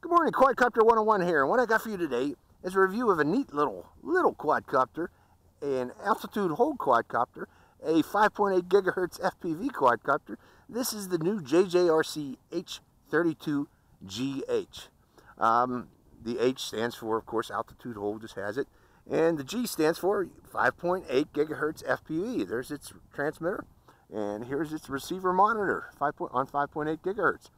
Good morning, Quadcopter 101 here, and what I got for you today is a review of a neat little quadcopter, an altitude hold quadcopter, a 5.8 gigahertz FPV quadcopter. This is the new JJRC H32GH. The H stands for, of course, altitude hold, just has it, and the G stands for 5.8 gigahertz FPV. There's its transmitter, and here's its receiver monitor on 5.8 gigahertz.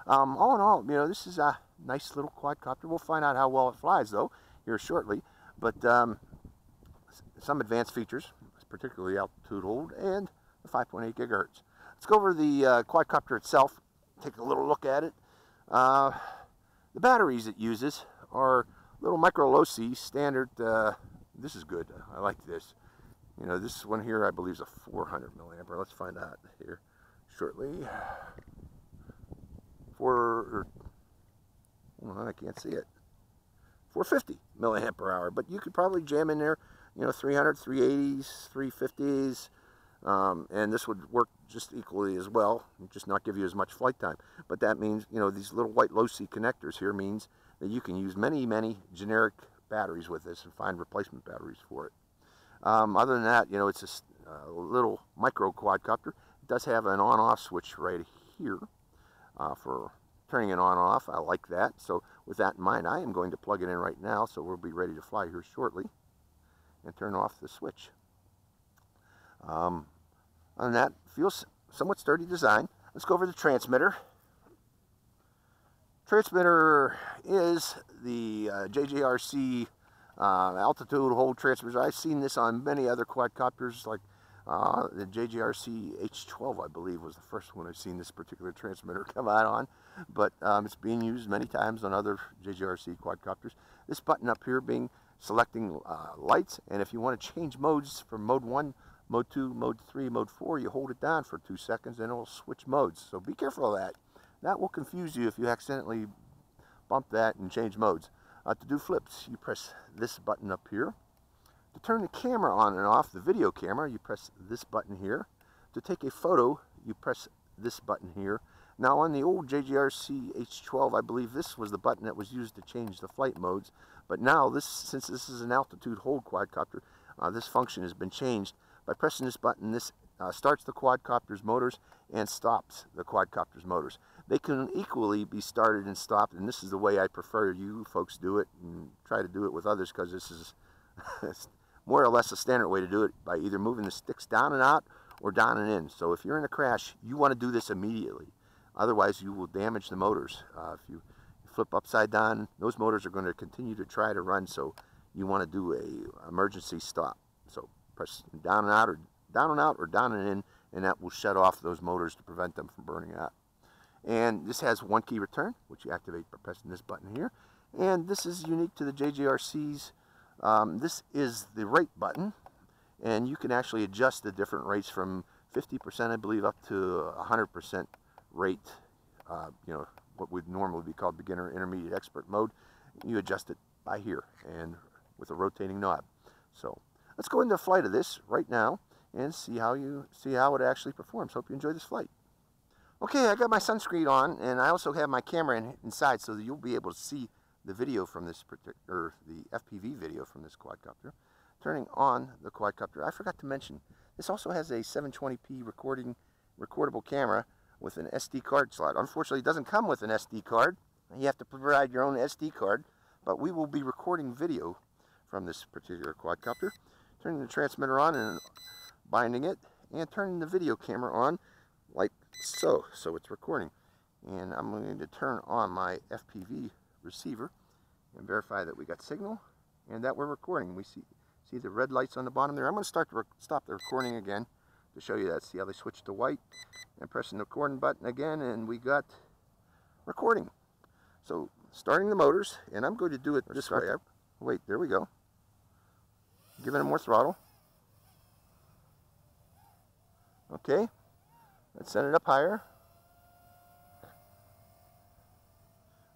All in all, you know, this is a nice little quadcopter. We'll find out how well it flies, though, here shortly. But some advanced features, particularly altitude hold and the 5.8 gigahertz. Let's go over the quadcopter itself, take a little look at it. The batteries it uses are little micro LoSi standard. This is good. I like this. You know, this one here, I believe, is a 400 milliampere. Let's find out here shortly. I can't see it. 450 milliampere hour, but you could probably jam in there, you know, 300, 380s, 350s, and this would work just equally as well, just not give you as much flight time. But that means, you know, these little white LoSi connectors here means that you can use many generic batteries with this and find replacement batteries for it. Other than that, you know, it's a little micro quadcopter. It does have an on-off switch right here for turning it on off. I like that. So with that in mind, I am going to plug it in right now, so we'll be ready to fly here shortly and turn off the switch. Other than that, feels somewhat sturdy design. Let's go over the transmitter. Transmitter is the JJRC altitude hold transmitter. I've seen this on many other quadcopters, like the JJRC H12, I believe, was the first one I've seen this particular transmitter come out on. But it's being used many times on other JJRC quadcopters. This button up here being selecting lights, and if you want to change modes from mode 1, mode 2, mode 3, mode 4, you hold it down for 2 seconds and it'll switch modes. So be careful of that. That will confuse you if you accidentally bump that and change modes. To do flips, you press this button up here. To turn the camera on and off, the video camera, you press this button here. To take a photo, you press this button here. Now on the old JJRC H12, I believe this was the button that was used to change the flight modes. But now, since this is an altitude hold quadcopter, this function has been changed. By pressing this button, this starts the quadcopter's motors and stops the quadcopter's motors. They can equally be started and stopped, and this is the way I prefer you folks do it, and try to do it with others, because this is more or less a standard way to do it, by either moving the sticks down and out or down and in. So if you're in a crash, you want to do this immediately. Otherwise, you will damage the motors. If you flip upside down, those motors are going to continue to try to run, so you want to do a emergency stop. So press down and out, or down and out, or down and in, and that will shut off those motors to prevent them from burning out. And this has one key return, which you activate by pressing this button here. And this is unique to the JJRC's. This is the rate button, and you can actually adjust the different rates from 50%, I believe, up to 100% rate. You know, what would normally be called beginner, intermediate, expert mode. You adjust it by here and with a rotating knob. So let's go into a flight of this right now and see how it actually performs. Hope you enjoy this flight. Okay, I got my sunscreen on, and I also have my camera inside, so that you'll be able to see the video from this particular, the FPV video from this quadcopter. Turning on the quadcopter, I forgot to mention, this also has a 720p recordable camera with an SD card slot. Unfortunately, it doesn't come with an SD card. You have to provide your own SD card, but we will be recording video from this particular quadcopter. Turning the transmitter on and binding it, and turning the video camera on like so it's recording. And I'm going to turn on my FPV receiver and verify that we got signal and that we're recording. We see the red lights on the bottom there. I'm going to stop the recording again to show you that. See how they switch to white, and pressing the recording button again, and we got recording. So starting the motors, and I'm going to do it this way. Wait, there we go. Giving it more throttle. Okay, let's set it up higher.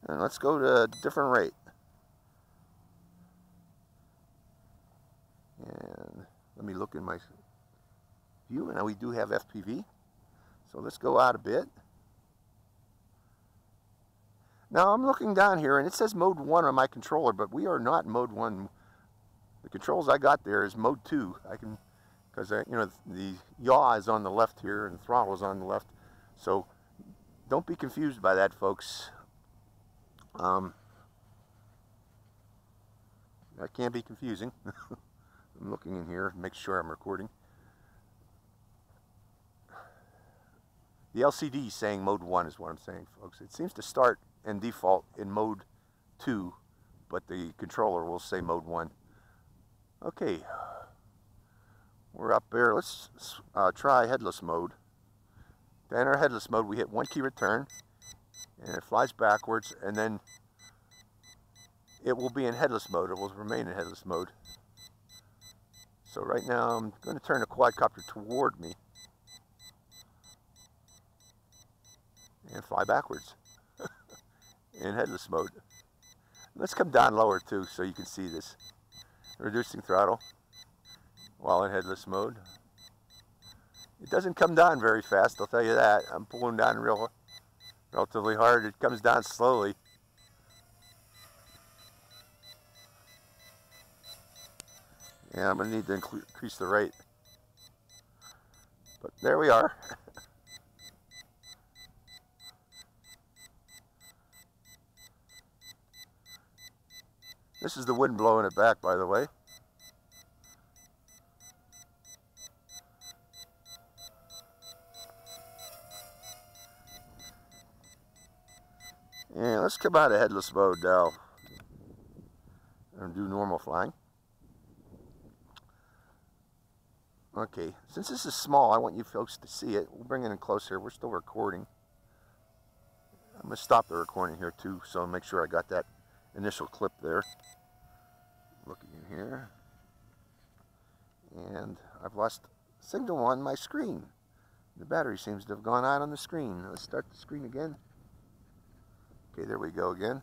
And let's go to a different rate. And let me look in my view. Now we do have FPV. So let's go out a bit. Now I'm looking down here and it says mode 1 on my controller, but we are not mode 1. The controls I got there is mode 2. I can, because you know, the yaw is on the left here and the throttle is on the left. So don't be confused by that, folks. That can be confusing. I'm looking in here to make sure I'm recording. The LCD is saying mode 1 is what I'm saying, folks. It seems to start and default in mode 2, but the controller will say mode 1. Okay, we're up there. Let's try headless mode. To enter headless mode, we hit 1 key return, and it flies backwards, and then it will be in headless mode. It will remain in headless mode. So right now, I'm going to turn the quadcopter toward me and fly backwards in headless mode. Let's come down lower too, so you can see this. Reducing throttle while in headless mode. It doesn't come down very fast, I'll tell you that. I'm pulling down relatively hard. It comes down slowly. Yeah, I'm going to need to increase the rate. But there we are. This is the wind blowing it back, by the way. And let's come out of headless mode now and do normal flying. Okay, since this is small, I want you folks to see it. We'll bring it in closer. We're still recording. I'm going to stop the recording here too, so I'll make sure I got that initial clip there. Looking in here, and I've lost signal on my screen. The battery seems to have gone out on the screen. Let's start the screen again. Okay, there we go again.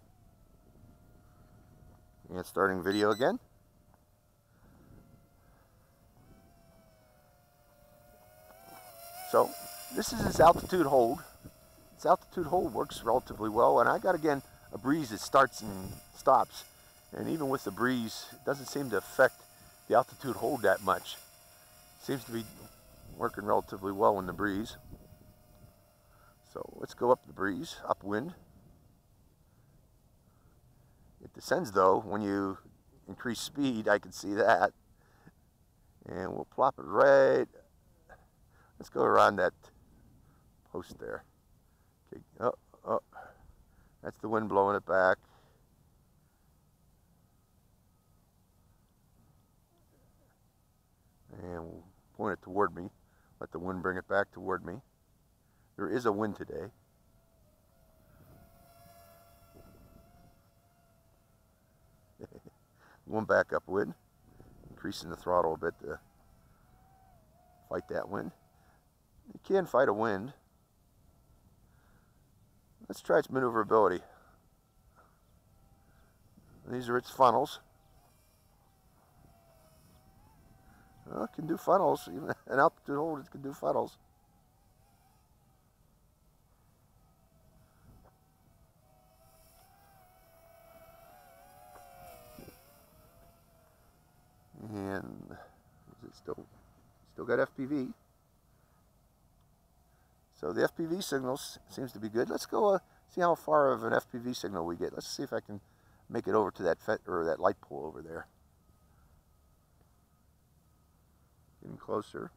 And starting video again. So this is its altitude hold. Its altitude hold works relatively well, and I got again a breeze that starts and stops. And even with the breeze, it doesn't seem to affect the altitude hold that much. It seems to be working relatively well in the breeze. So let's go up the breeze, upwind. It descends though when you increase speed. I can see that. And we'll plop it right. Let's go around that post there. Okay. Oh, that's the wind blowing it back. And we'll point it toward me. Let the wind bring it back toward me. There is a wind today. One back upwind. Increasing the throttle a bit to fight that wind. You can fight a wind. Let's try its maneuverability. These are its funnels. Well, it can do funnels. Even an altitude hold, it can do funnels. And is it still got FPV? So the FPV signal seems to be good. Let's go see how far of an FPV signal we get. Let's see if I can make it over to that that light pole over there. Getting closer.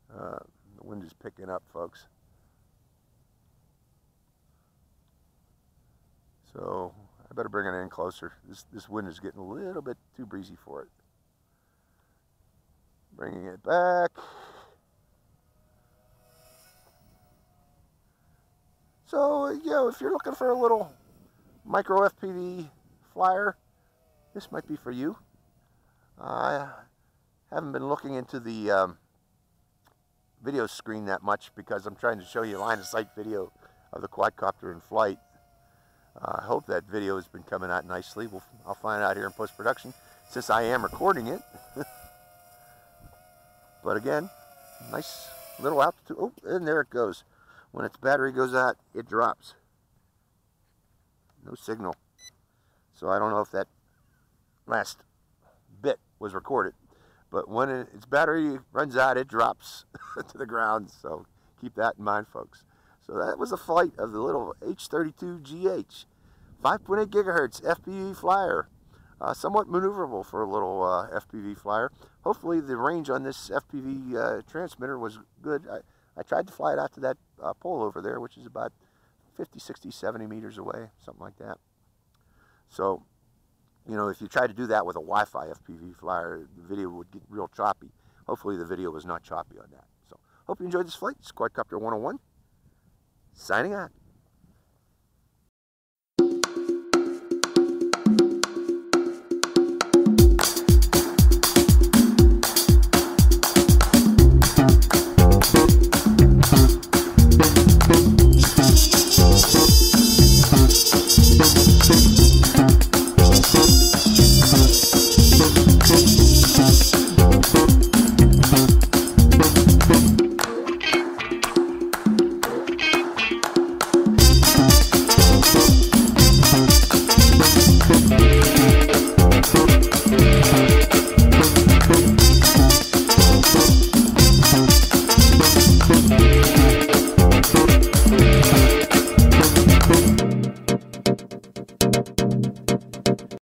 The wind is picking up, folks. So I better bring it in closer. This wind is getting a little bit too breezy for it. Bringing it back. So, you know, if you're looking for a little micro FPV flyer, this might be for you. I haven't been looking into the video screen that much because I'm trying to show you line of sight video of the quadcopter in flight. I hope that video has been coming out nicely. I'll find out here in post-production since I am recording it. But again, nice little altitude. Oh, and there it goes. when its battery goes out, it drops. No signal. So I don't know if that last bit was recorded, but when its battery runs out, it drops to the ground. So keep that in mind, folks. So that was a flight of the little H32GH 5.8 gigahertz FPV flyer. Somewhat maneuverable for a little FPV flyer. Hopefully the range on this FPV transmitter was good. I tried to fly it out to that pole over there, which is about 50, 60, 70 meters away, something like that. So, you know, if you try to do that with a Wi-Fi FPV flyer, the video would get real choppy. Hopefully the video was not choppy on that. So, hope you enjoyed this flight. It's Quadcopter 101, signing out.